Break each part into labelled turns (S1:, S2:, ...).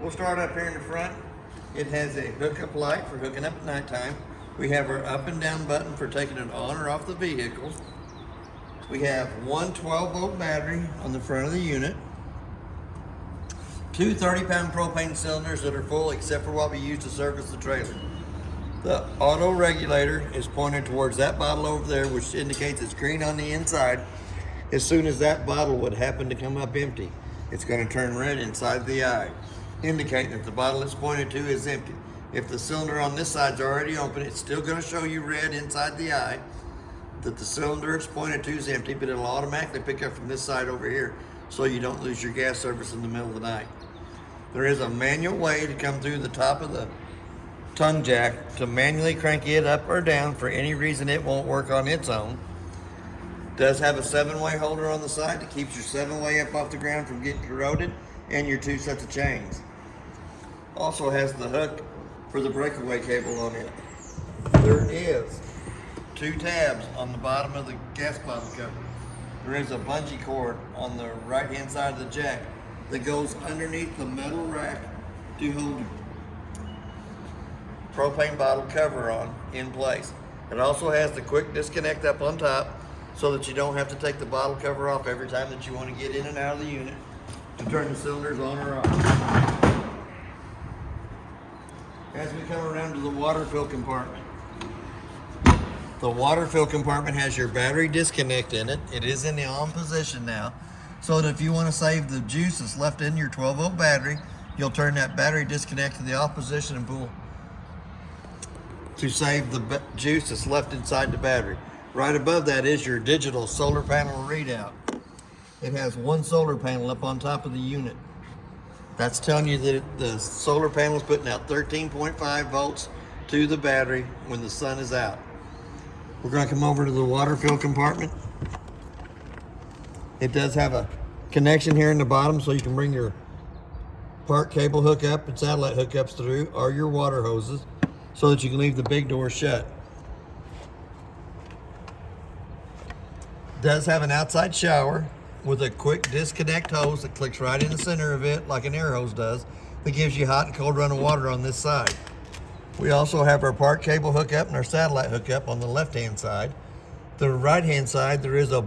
S1: We'll start up here in the front. It has a hookup light for hooking up at nighttime. We have our up and down button for taking it on or off the vehicle. We have one 12-volt battery on the front of the unit. Two 30-pound propane cylinders that are full except for what we use to service the trailer. The auto regulator is pointed towards that bottle over there, which indicates it's green on the inside. As soon as that bottle would happen to come up empty, it's going to turn red inside the eye, indicating that the bottle it's pointed to is empty. If the cylinder on this side is already open, it's still going to show you red inside the eye that the cylinder it's pointed to is empty, but it'll automatically pick up from this side over here so you don't lose your gas service in the middle of the night. There is a manual way to come through the top of the tongue jack to manually crank it up or down. For any reason it won't work on its own. It does have a 7-way holder on the side that keeps your 7-way up off the ground from getting corroded, and your 2 sets of chains. Also has the hook for the breakaway cable on it. There is 2 tabs on the bottom of the gas bottle cover. There is a bungee cord on the right hand side of the jack that goes underneath the metal rack to hold propane bottle cover on in place. It also has the quick disconnect up on top so that you don't have to take the bottle cover off every time that you want to get in and out of the unit to turn the cylinders on or off. As we come around to the water fill compartment, the water fill compartment has your battery disconnect in it. It is in the on position now, so that if you want to save the juice that's left in your 12-volt battery, you'll turn that battery disconnect to the off position and pull to save the juice that's left inside the battery. Right above that is your digital solar panel readout. It has 1 solar panel up on top of the unit. That's telling you that the solar panel is putting out 13.5 volts to the battery when the sun is out. We're going to come over to the water fill compartment. It does have a connection here in the bottom so you can bring your park cable hookup and satellite hookups through, or your water hoses, so that you can leave the big door shut. It does have an outside shower with a quick disconnect hose that clicks right in the center of it like an air hose does, that gives you hot and cold running water on this side. We also have our park cable hookup and our satellite hookup on the left hand side. The right hand side, there is a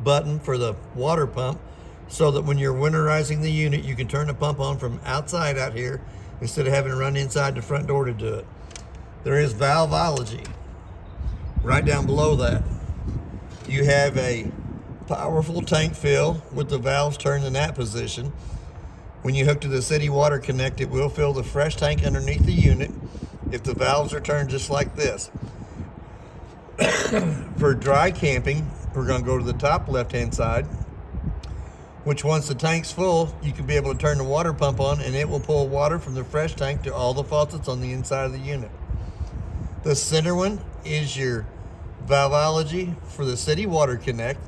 S1: button for the water pump so that when you're winterizing the unit, you can turn the pump on from outside out here instead of having to run inside the front door to do it. There is valveology right down below that. You have a powerful tank fill with the valves turned in that position. When you hook to the city water connect, it will fill the fresh tank underneath the unit if the valves are turned just like this. For dry camping, we're going to go to the top left hand side, which once the tank's full, you can be able to turn the water pump on and it will pull water from the fresh tank to all the faucets on the inside of the unit. The center one is your valveology for the city water connect,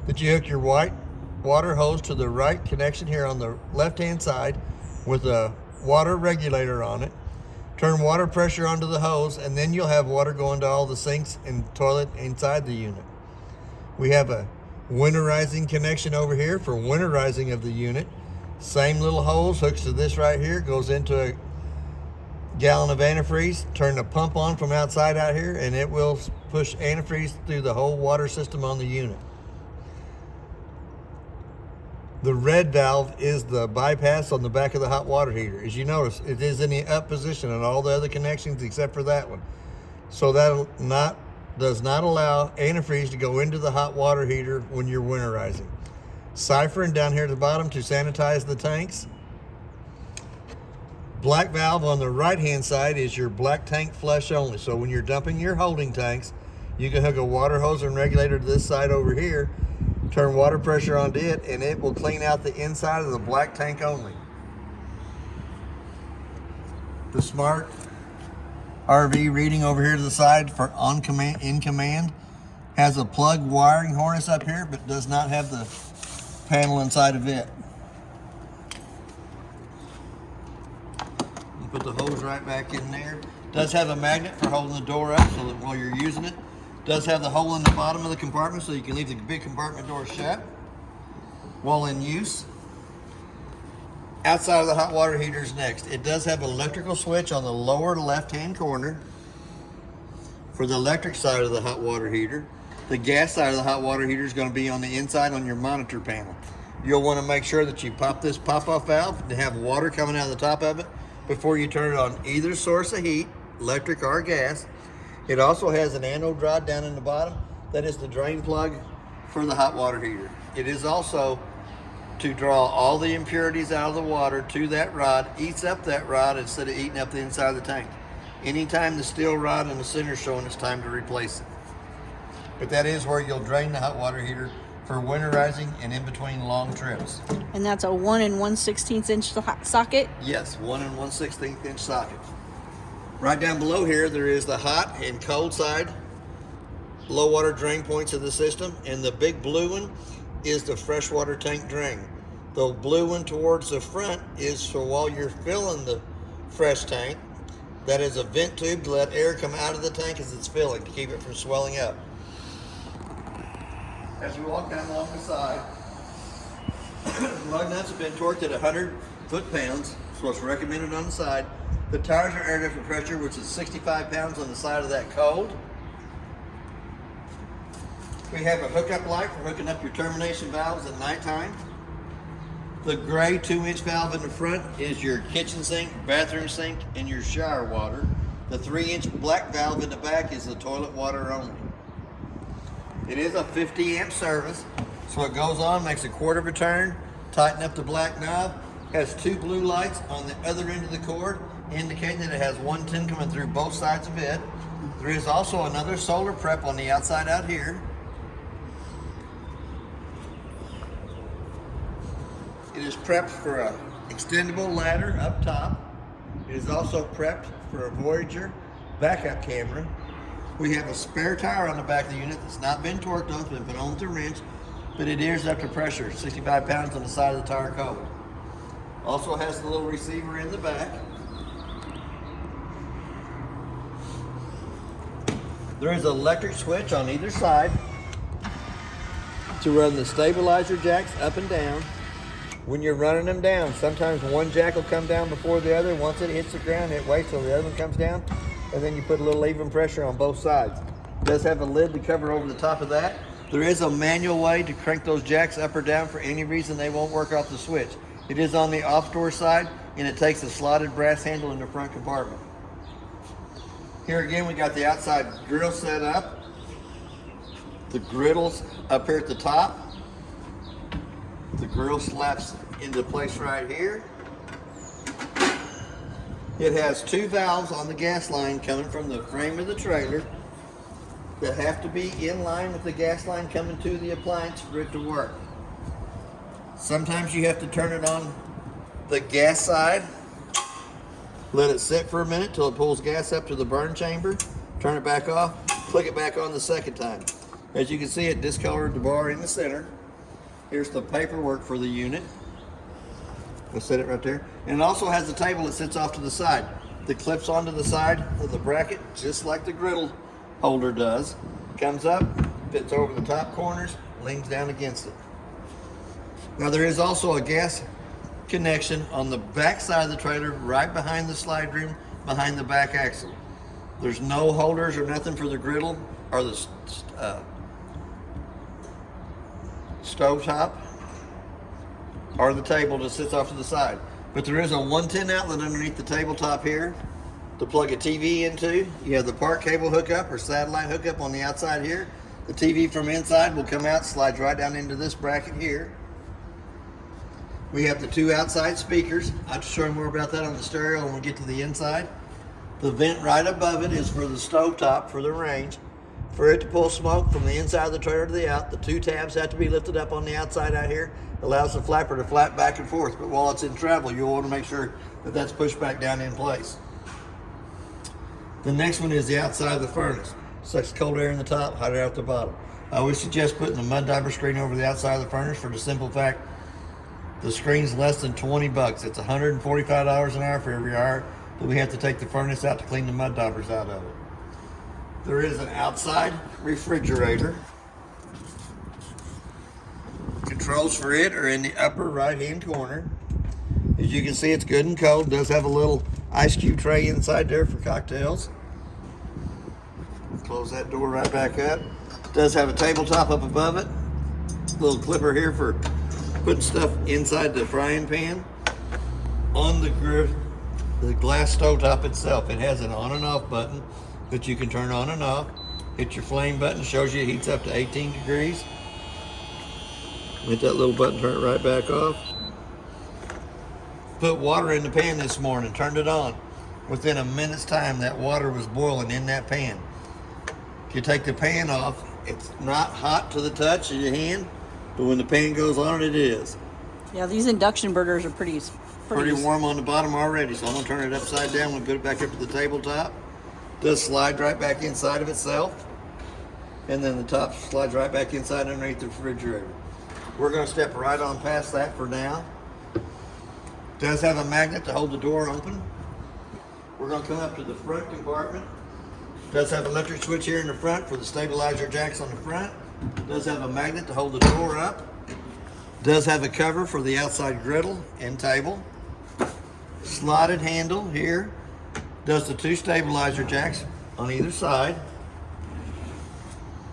S1: that you hook your white water hose to the right connection here on the left hand side with a water regulator on it. Turn water pressure onto the hose, and then you'll have water going to all the sinks and toilet inside the unit. We have a winterizing connection over here for winterizing of the unit. Same little hose hooks to this right here, goes into a gallon of antifreeze. Turn the pump on from outside out here and it will push antifreeze through the whole water system on the unit. The red valve is the bypass on the back of the hot water heater. As you notice, it is in the up position on all the other connections except for that one. So that does not allow antifreeze to go into the hot water heater when you're winterizing. Siphon down here at the bottom to sanitize the tanks. Black valve on the right hand side is your black tank flush only. So when you're dumping your holding tanks, you can hook a water hose and regulator to this side over here, turn water pressure onto it, and it will clean out the inside of the black tank only. The smart RV reading over here to the side for in command has a plug wiring harness up here, but does not have the panel inside of it. You put the hose right back in there. Does have a magnet for holding the door up so that while you're using it. Does have the hole in the bottom of the compartment so you can leave the big compartment door shut while in use. outside of the hot water heater is next. It does have an electrical switch on the lower left-hand corner for the electric side of the hot water heater. The gas side of the hot water heater is going to be on the inside on your monitor panel. You'll want to make sure that you pop this pop-off valve to have water coming out of the top of it before you turn it on either source of heat, electric or gas. It also has an anode rod down in the bottom. That is the drain plug for the hot water heater. It is also to draw all the impurities out of the water to that rod, eats up that rod instead of eating up the inside of the tank. Anytime the steel rod in the center is showing, it's time to replace it. But that is where you'll drain the hot water heater for winterizing and in between long trips.
S2: And that's a 1 1/16 inch socket?
S1: Yes, 1 1/16 inch socket. Right down below here, there is the hot and cold side low water drain points of the system, and the big blue one is the freshwater tank drain. The blue one towards the front is for while you're filling the fresh tank. That is a vent tube to let air come out of the tank as it's filling to keep it from swelling up. As we walk down along the side, lug nuts have been torqued at 100 foot-pounds, so it's recommended on the side. The tires are air different pressure, which is 65 pounds on the side of that cold. We have a hookup light for hooking up your termination valves at nighttime. The gray 2-inch valve in the front is your kitchen sink, bathroom sink, and your shower water. The 3-inch black valve in the back is the toilet water only. It is a 50 amp service, so it goes on, makes a quarter of a turn, tighten up the black knob, has 2 blue lights on the other end of the cord, indicating that it has 110 coming through both sides of it. There is also another solar prep on the outside out here. It is prepped for a extendable ladder up top. It is also prepped for a Voyager backup camera. We have a spare tire on the back of the unit that's not been torqued on, it's been put on with a wrench, but it is up to pressure, 65 pounds on the side of the tire cold. Also has the little receiver in the back. There is an electric switch on either side to run the stabilizer jacks up and down. When you're running them down, sometimes one jack will come down before the other. Once it hits the ground, it waits till the other one comes down, and then you put a little even pressure on both sides. It does have a lid to cover over the top of that. There is a manual way to crank those jacks up or down for any reason they won't work off the switch. It is on the off door side, and it takes a slotted brass handle in the front compartment. Here again, we got the outside grill set up. The griddle's up here at the top. The grill slaps into place right here. It has 2 valves on the gas line coming from the frame of the trailer that have to be in line with the gas line coming to the appliance for it to work. Sometimes you have to turn it on the gas side, let it sit for a minute till it pulls gas up to the burn chamber, turn it back off, click it back on the second time. As you can see, it discolored the bar in the center. Here's the paperwork for the unit. We'll set it right there. And it also has a table that sits off to the side that clips onto the side of the bracket just like the griddle holder does. Comes up, fits over the top corners, leans down against it. Now there is also a gas connection on the back side of the trailer right behind the slide room, behind the back axle. There's no holders or nothing for the griddle or the stove top or the table that sits off to the side. But there is a 110 outlet underneath the tabletop here to plug a TV into. You have the park cable hookup or satellite hookup on the outside here. The TV from inside will come out, slides right down into this bracket here. We have the 2 outside speakers. I'll show you more about that on the stereo when we get to the inside. The vent right above it is for the stove top for the range. For it to pull smoke from the inside of the trailer to the out, the 2 tabs have to be lifted up on the outside out here. Allows the flapper to flap back and forth, but while it's in travel, you'll want to make sure that that's pushed back down in place. The next one is the outside of the furnace. Sucks cold air in the top, hot air out the bottom. I always suggest putting the mud diaper screen over the outside of the furnace for the simple fact the screen's less than 20 bucks. It's $145 an hour for every hour that we have to take the furnace out to clean the mud diapers out of it. There is an outside refrigerator. Controls for it are in the upper right hand corner. As you can see, it's good and cold. It does have a little ice cube tray inside there for cocktails. Close that door right back up. It does have a tabletop up above it. Little clipper here for putting stuff inside the frying pan. On the glass stovetop itself, it has an on and off button that you can turn on and off. Hit your flame button, shows you it heats up to 18 degrees. Hit that little button, turn it right back off. Put water in the pan this morning, turned it on. Within a minute's time, that water was boiling in that pan. If you take the pan off, it's not hot to the touch of your hand, but when the pan goes on, it is.
S2: Yeah, these induction burgers are pretty
S1: Warm on the bottom already, so I'm gonna turn it upside down and put it back up to the tabletop. Does slide right back inside of itself, and then the top slides right back inside underneath the refrigerator. We're gonna step right on past that for now. Does have a magnet to hold the door open. We're gonna come up to the front compartment. Does have an electric switch here in the front for the stabilizer jacks on the front. Does have a magnet to hold the door up. Does have a cover for the outside griddle and table. Slotted handle here. Does the 2 stabilizer jacks on either side.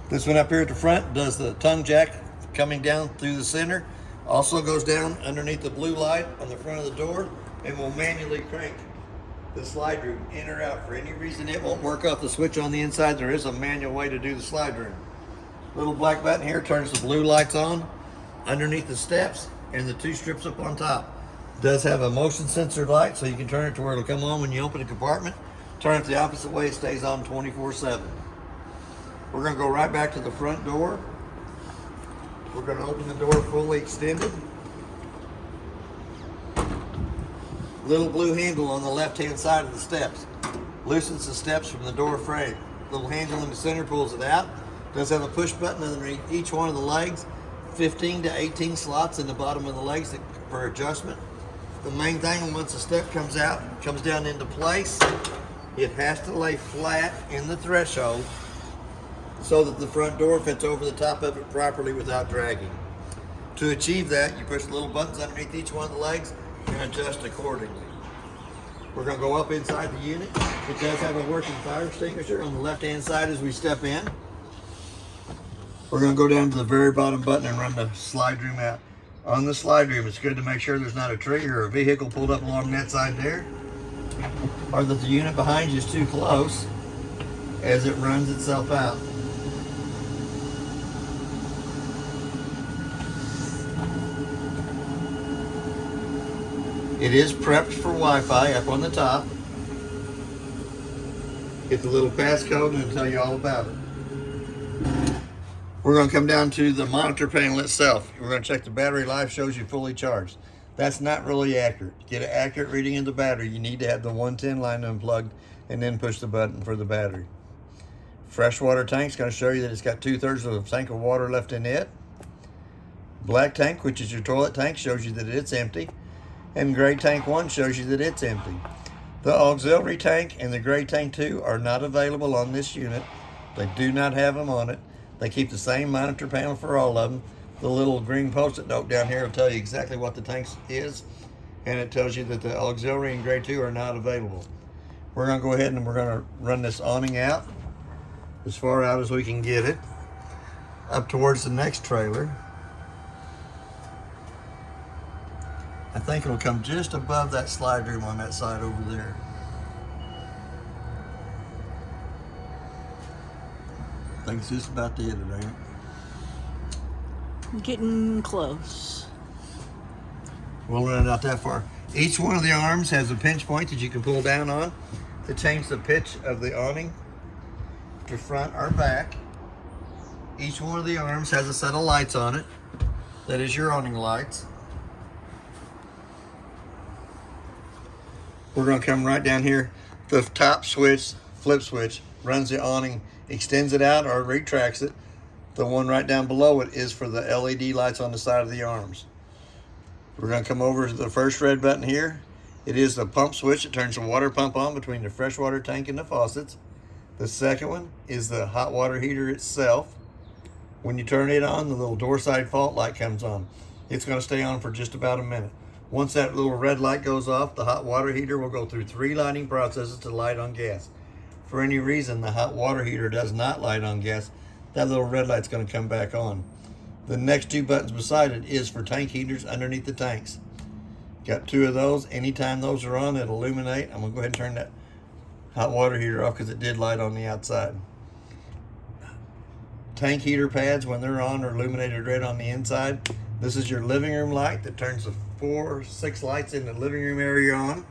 S1: This one up here at the front does the tongue jack coming down through the center. Also goes down underneath the blue light on the front of the door and will manually crank the slide room in or out. For any reason it won't work off the switch on the inside, there is a manual way to do the slide room. Little black button here turns the blue lights on underneath the steps and the 2 strips up on top. Does have a motion sensor light, so you can turn it to where it'll come on when you open the compartment. Turn it the opposite way, it stays on 24/7. We're gonna go right back to the front door. We're gonna open the door fully extended. Little blue handle on the left-hand side of the steps. Loosens the steps from the door frame. Little handle in the center pulls it out. Does have a push button underneath each one of the legs. 15 to 18 slots in the bottom of the legs for adjustment. The main thing, once the step comes out, comes down into place, it has to lay flat in the threshold so that the front door fits over the top of it properly without dragging. To achieve that, you push the little buttons underneath each one of the legs and adjust accordingly. We're going to go up inside the unit. It does have a working fire extinguisher on the left-hand side as we step in. We're going to go down to the very bottom button and run the slide room out. On the slide room, it's good to make sure there's not a tree or a vehicle pulled up along that side there, or that the unit behind you is too close as it runs itself out. It is prepped for Wi-Fi up on the top. Get the little passcode and it'll tell you all about it. We're going to come down to the monitor panel itself. We're going to check the battery life, shows you fully charged. That's not really accurate. To get an accurate reading of the battery, you need to have the 110 line unplugged and then push the button for the battery. Freshwater tank's going to show you that it's got 2/3 of a tank of water left in it. Black tank, which is your toilet tank, shows you that it's empty. And gray tank 1 shows you that it's empty. The auxiliary tank and the gray tank 2 are not available on this unit. They do not have them on it. They keep the same monitor panel for all of them. The little green post-it note down here will tell you exactly what the tank is, and it tells you that the auxiliary and gray 2 are not available. We're going to go ahead and we're going to run this awning out as far out as we can get it up towards the next trailer. I think it'll come just above that slide room on that side over there. I think it's just about to hit it, ain't it?
S2: Getting close.
S1: We'll run it out that far. Each one of the arms has a pinch point that you can pull down on to change the pitch of the awning to front or back. Each one of the arms has a set of lights on it. That is your awning lights. We're going to come right down here. The top switch, flip switch, runs the awning, extends it out or retracts it. The one right down below it is for the LED lights on the side of the arms. We're going to come over to the first red button here. It is the pump switch that turns the water pump on between the freshwater tank and the faucets. The second one is the hot water heater itself. When you turn it on, the little door side fault light comes on. It's going to stay on for just about a minute. Once that little red light goes off, the hot water heater will go through 3 lighting processes to light on gas. For any reason the hot water heater does not light on gas, that little red light's going to come back on. The next 2 buttons beside it is for tank heaters underneath the tanks. Got 2 of those. Anytime those are on, it'll illuminate. I'm going to go ahead and turn that hot water heater off because it did light on the outside. Tank heater pads, when they're on, are illuminated red on the inside. This is your living room light that turns the 4 or 6 lights in the living room area on.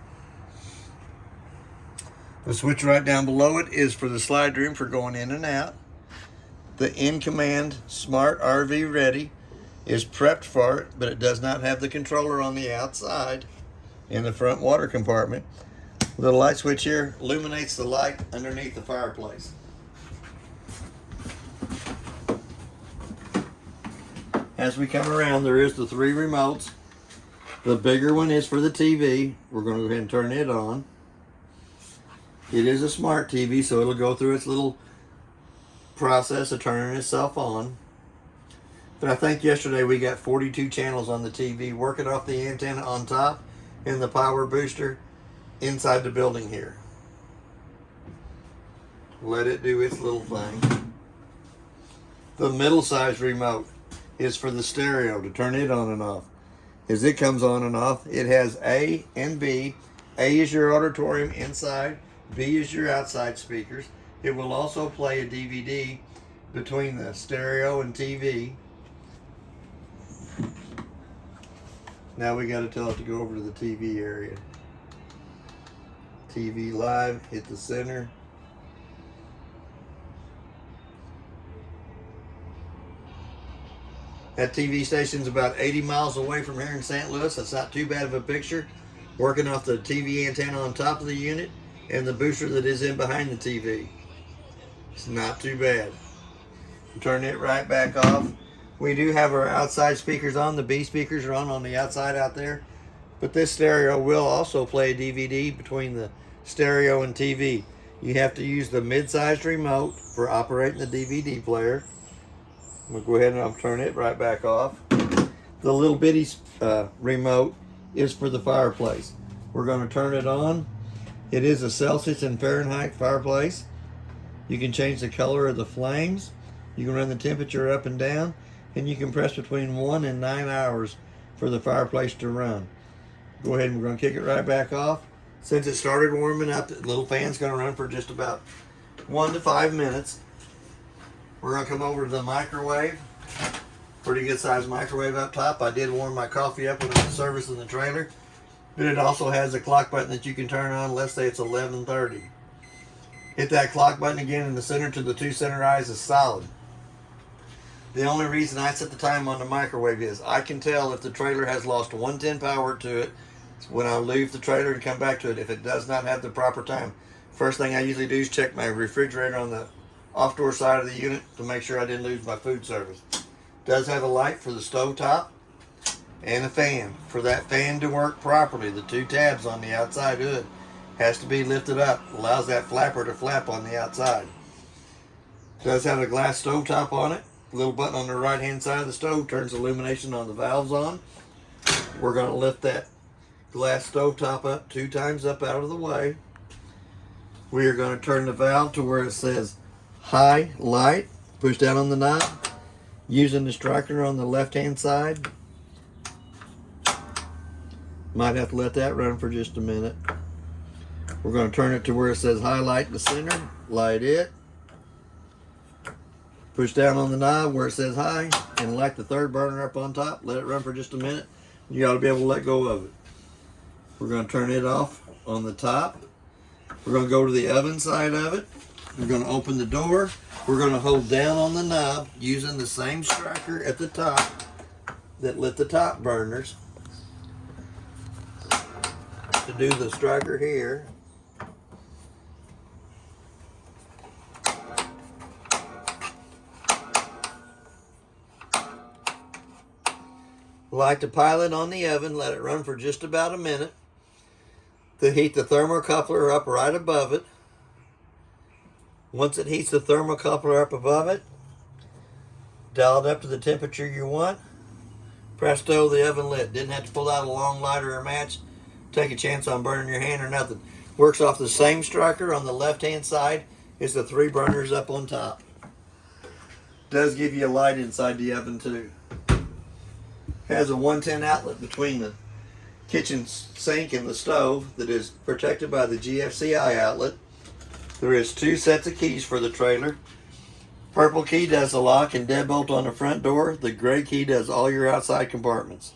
S1: The switch right down below it is for the slide room for going in and out. The in-command Smart RV Ready is prepped for it, but it does not have the controller on the outside in the front water compartment. The light switch here illuminates the light underneath the fireplace. As we come around, there is the 3 remotes. The bigger one is for the TV. We're going to go ahead and turn it on. It is a smart TV, so it'll go through its little process of turning itself on. But I think yesterday we got 42 channels on the TV working off the antenna on top and the power booster inside the building here. Let it do its little thing. The middle size remote is for the stereo to turn it on and off. As it comes on and off, it has A and B. A is your auditorium inside, B is your outside speakers. It will also play a DVD between the stereo and TV. Now we got to tell it to go over to the TV area. TV live, hit the center. That TV station's about 80 miles away from here in St. Louis. That's not too bad of a picture. Working off the TV antenna on top of the unit and the booster that is in behind the TV. It's not too bad. Turn it right back off. We do have our outside speakers on. The B speakers are on the outside out there. But this stereo will also play a DVD between the stereo and TV. You have to use the mid-sized remote for operating the DVD player. We'll go ahead and I'll turn it right back off. The little bitty remote is for the fireplace. We're going to turn it on. It is a Celsius and Fahrenheit fireplace. You can change the color of the flames. You can run the temperature up and down. And you can press between 1 and 9 hours for the fireplace to run. Go ahead and we're going to kick it right back off. Since it started warming up, the little fan's going to run for just about 1 to 5 minutes. We're going to come over to the microwave. Pretty good sized microwave up top. I did warm my coffee up when I was servicing the trailer. But it also has a clock button that you can turn on. Let's say it's 11:30. Hit that clock button again, and the center to the 2 center eyes is solid. The only reason I set the time on the microwave is I can tell if the trailer has lost 110 power to it when I leave the trailer and come back to it if it does not have the proper time. First thing I usually do is check my refrigerator on the off-door side of the unit to make sure I didn't lose my food service. It does have a light for the stove top and a fan. For that fan to work properly, the 2 tabs on the outside hood has to be lifted up. Allows that flapper to flap on the outside. It does have a glass stove top on it. Little button on the right hand side of the stove turns illumination on the valves on. We're going to lift that glass stove top up 2 times up out of the way. We are going to turn the valve to where it says high light. Push down on the knob using the striker on the left hand side. Might have to let that run for just a minute. We're going to turn it to where it says highlight in the center. Light it. Push down on the knob where it says high and light the 3rd burner up on top. Let it run for just a minute. You ought to be able to let go of it. We're going to turn it off on the top. We're going to go to the oven side of it. We're going to open the door. We're going to hold down on the knob using the same striker at the top that lit the top burners. To do the striker here. Light the pilot on the oven, let it run for just about a minute. To heat the thermocoupler up right above it. Once it heats the thermocoupler up above it, dial it up to the temperature you want. Presto, the oven lit. Didn't have to pull out a long lighter or match. Take a chance on burning your hand or nothing. Works off the same striker on the left-hand side as the 3 burners up on top. Does give you a light inside the oven too. Has a 110 outlet between the kitchen sink and the stove that is protected by the GFCI outlet. There is 2 sets of keys for the trailer. Purple key does the lock and deadbolt on the front door. The gray key does all your outside compartments.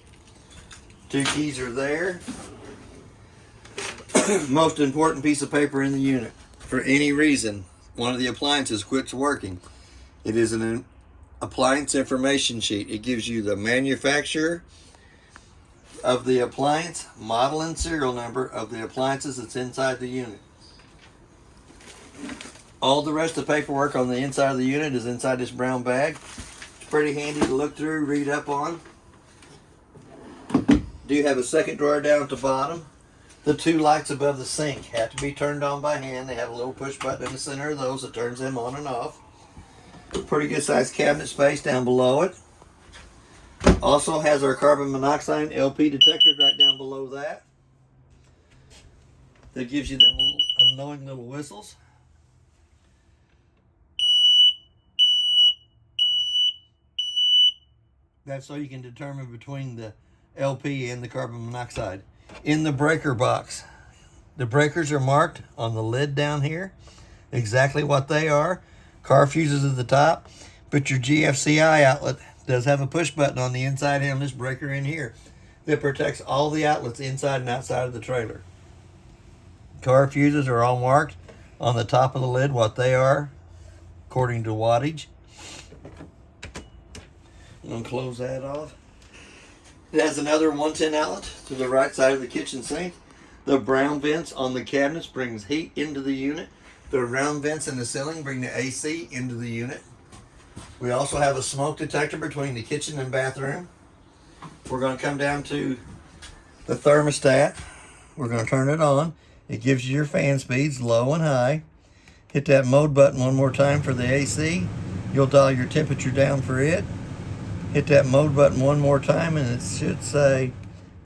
S1: 2 keys are there. Most important piece of paper in the unit. For any reason, one of the appliances quits working, it is an appliance information sheet. It gives you the manufacturer of the appliance, model and serial number of the appliances that's inside the unit. All the rest of the paperwork on the inside of the unit is inside this brown bag. It's pretty handy to look through, read up on. Do have a second drawer down at the bottom. The 2 lights above the sink have to be turned on by hand. They have a little push button in the center of those that turns them on and off. Pretty good sized cabinet space down below it. Also has our carbon monoxide LP detector right down below that. That gives you them little annoying little whistles. That's so you can determine between the LP and the carbon monoxide. In the breaker box, the breakers are marked on the lid down here, exactly what they are. Car fuses at the top, but your GFCI outlet does have a push button on the inside and this breaker in here that protects all the outlets inside and outside of the trailer. Car fuses are all marked on the top of the lid what they are according to wattage. I'm going to close that off. It has another 110 outlet to the right side of the kitchen sink. The brown vents on the cabinets brings heat into the unit. The round vents in the ceiling bring the AC into the unit. We also have a smoke detector between the kitchen and bathroom. We're going to come down to the thermostat. We're going to turn it on. It gives you your fan speeds, low and high. Hit that mode button one more time for the AC. You'll dial your temperature down for it. Hit that mode button one more time and it should say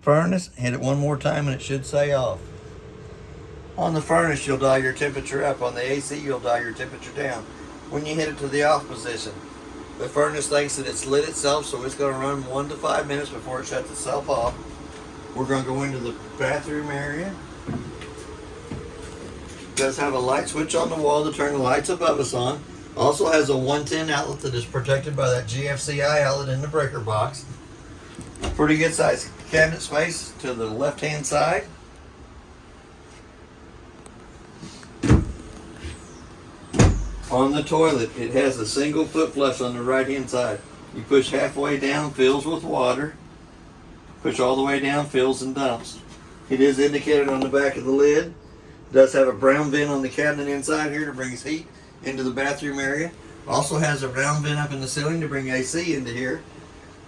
S1: furnace. Hit it one more time and it should say off. On the furnace, you'll dial your temperature up. On the AC, you'll dial your temperature down. When you hit it to the off position, the furnace thinks that it's lit itself, so it's going to run 1 to 5 minutes before it shuts itself off. We're going to go into the bathroom area. It does have a light switch on the wall to turn the lights above us on. Also has a 110 outlet that is protected by that GFCI outlet in the breaker box. Pretty good size cabinet space to the left hand side. On the toilet, it has a single foot flush on the right hand side. You push halfway down, fills with water. Push all the way down, fills and dumps. It is indicated on the back of the lid. It does have a brown vent on the cabinet inside here to bring heat into the bathroom area. Also has a round vent up in the ceiling to bring AC into here.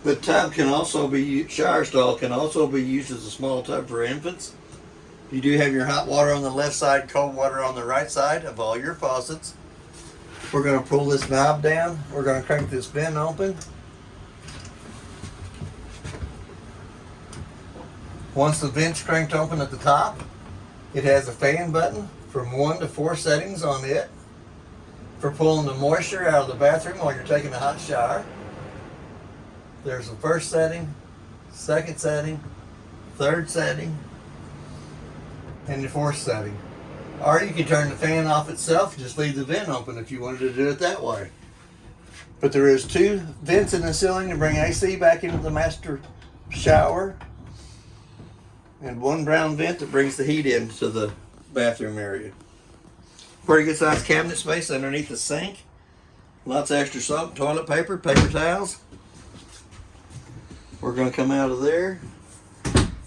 S1: The tub can also be, shower stall can also be used as a small tub for infants. You do have your hot water on the left side, cold water on the right side of all your faucets. We're going to pull this knob down. We're going to crank this vent open. Once the vent's cranked open at the top, it has a fan button from 1 to 4 settings on it for pulling the moisture out of the bathroom while you're taking a hot shower. There's the first setting, second setting, third setting, and the fourth setting. Or you can turn the fan off itself and just leave the vent open if you wanted to do it that way. But there is 2 vents in the ceiling to bring AC back into the master shower, and 1 brown vent that brings the heat into the bathroom area. Pretty good sized cabinet space underneath the sink. Lots of extra soap, toilet paper, paper towels. We're going to come out of there.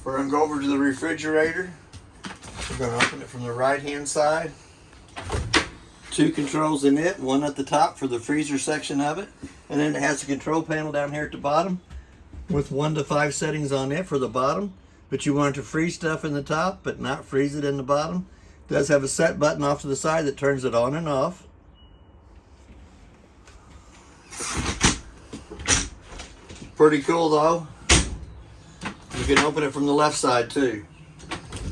S1: We're going to go over to the refrigerator. We're going to open it from the right hand side. 2 controls in it, one at the top for the freezer section of it, and then it has a control panel down here at the bottom with 1 to 5 settings on it for the bottom. But you want to freeze stuff in the top but not freeze it in the bottom. It does have a set button off to the side that turns it on and off. Pretty cool though. You can open it from the left side too,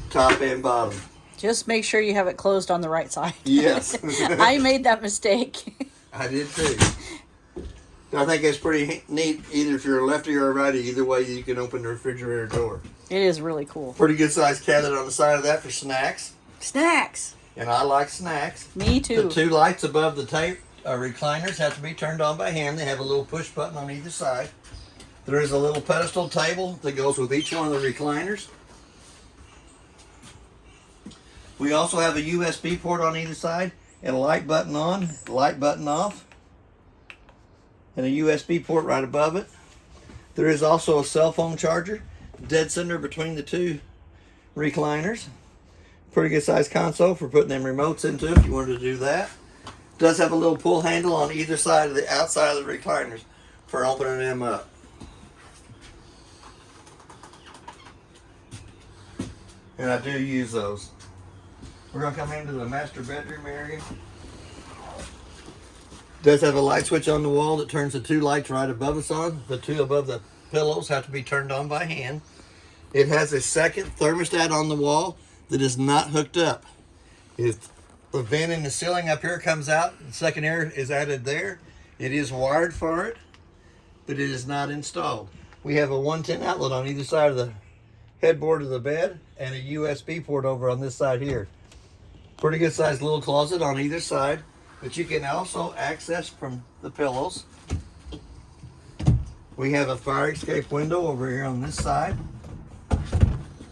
S1: top and bottom.
S2: Just make sure you have it closed on the right side.
S1: Yes.
S2: I made that mistake.
S1: I did too. I think it's pretty neat, either if you're a lefty or a righty, either way you can open the refrigerator door.
S2: It is really cool.
S1: Pretty good sized cabinet on the side of that for snacks.
S2: Snacks.
S1: And I like snacks.
S2: Me too.
S1: The two lights above the recliners have to be turned on by hand. They have a little push button on either side. There is a little pedestal table that goes with each one of the recliners. We also have a USB port on either side and a light button on, light button off, and a USB port right above it. There is also a cell phone charger, dead center between the two recliners. Pretty good sized console for putting them remotes into if you wanted to do that. Does have a little pull handle on either side of the outside of the recliners for opening them up. And I do use those. We're going to come into the master bedroom area. Does have a light switch on the wall that turns the two lights right above us on. The two above the pillows have to be turned on by hand. It has a second thermostat on the wall that is not hooked up. If the vent in the ceiling up here comes out, the second air is added there. It is wired for it, but it is not installed. We have a 110 outlet on either side of the headboard of the bed and a USB port over on this side here. Pretty good sized little closet on either side, but you can also access from the pillows. We have a fire escape window over here on this side.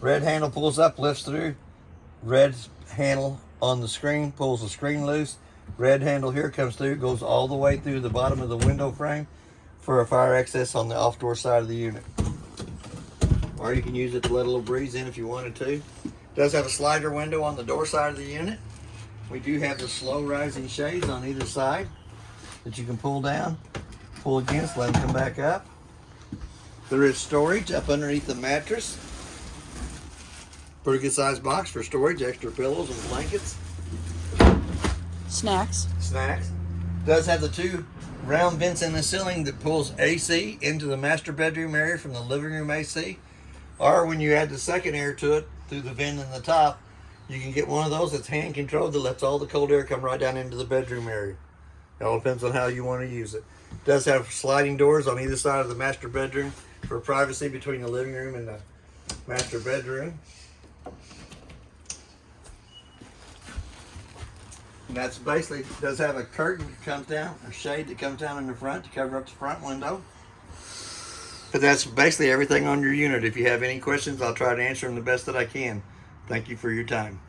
S1: Red handle pulls up, lifts through. Red handle on the screen pulls the screen loose. Red handle here comes through, goes all the way through the bottom of the window frame for a fire access on the off door side of the unit. Or you can use it to let a little breeze in if you wanted to. It does have a slider window on the door side of the unit. We do have the slow rising shades on either side that you can pull down, pull against, let them come back up. There is storage up underneath the mattress. Pretty good sized box for storage, extra pillows and blankets.
S2: Snacks.
S1: Snacks. Does have the two round vents in the ceiling that pulls AC into the master bedroom area from the living room AC. Or when you add the second air to it through the vent in the top, you can get one of those that's hand controlled that lets all the cold air come right down into the bedroom area. It all depends on how you want to use it. It does have sliding doors on either side of the master bedroom for privacy between the living room and the master bedroom. And that's basically, does have a curtain that comes down, a shade that comes down in the front to cover up the front window. But that's basically everything on your unit. If you have any questions, I'll try to answer them the best that I can. Thank you for your time.